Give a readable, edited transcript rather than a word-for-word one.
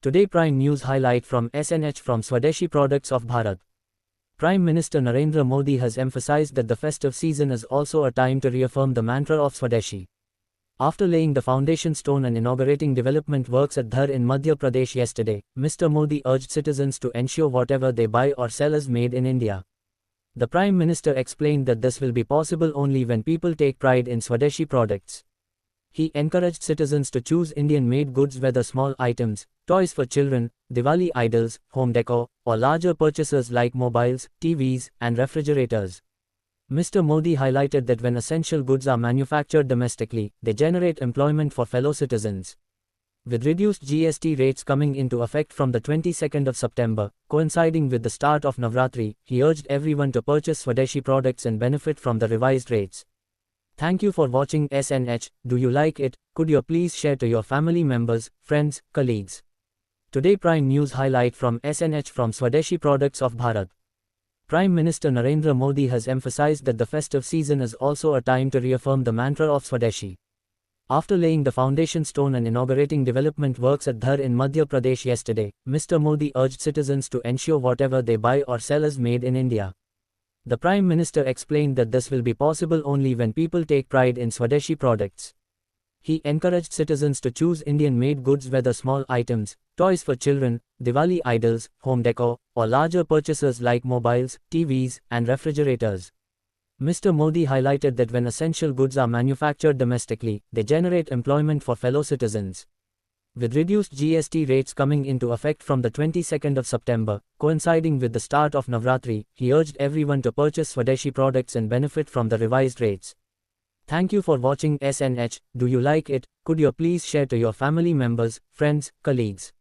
Today Prime News highlight from SNH from Swadeshi Products of Bharat. Prime Minister Narendra Modi has emphasized that the festive season is also a time to reaffirm the mantra of Swadeshi. After laying the foundation stone and inaugurating development works at Dhar in Madhya Pradesh yesterday, Mr. Modi urged citizens to ensure whatever they buy or sell is made in India. The Prime Minister explained that this will be possible only when people take pride in Swadeshi products. He encouraged citizens to choose Indian-made goods, whether small items, toys for children, Diwali idols, home decor, or larger purchases like mobiles, TVs, and refrigerators. Mr. Modi highlighted that when essential goods are manufactured domestically, they generate employment for fellow citizens. With reduced GST rates coming into effect from the 22nd of September, coinciding with the start of Navratri, he urged everyone to purchase Swadeshi products and benefit from the revised rates. Thank you for watching SNH. Do you like it? Could you please share to your family members, friends, colleagues? Today Prime News highlight from SNH from Swadeshi Products of Bharat. Prime Minister Narendra Modi has emphasized that the festive season is also a time to reaffirm the mantra of Swadeshi. After laying the foundation stone and inaugurating development works at Dhar in Madhya Pradesh yesterday, Mr. Modi urged citizens to ensure whatever they buy or sell is made in India. The Prime Minister explained that this will be possible only when people take pride in Swadeshi products. He encouraged citizens to choose Indian-made goods, whether small items, toys for children, Diwali idols, home decor, or larger purchases like mobiles, TVs, and refrigerators. Mr. Modi highlighted that when essential goods are manufactured domestically, they generate employment for fellow citizens. With reduced GST rates coming into effect from the 22nd of September, coinciding with the start of Navratri, he urged everyone to purchase Swadeshi products and benefit from the revised rates. Thank you for watching SNH. Do you like it? Could you please share to your family members, friends, colleagues?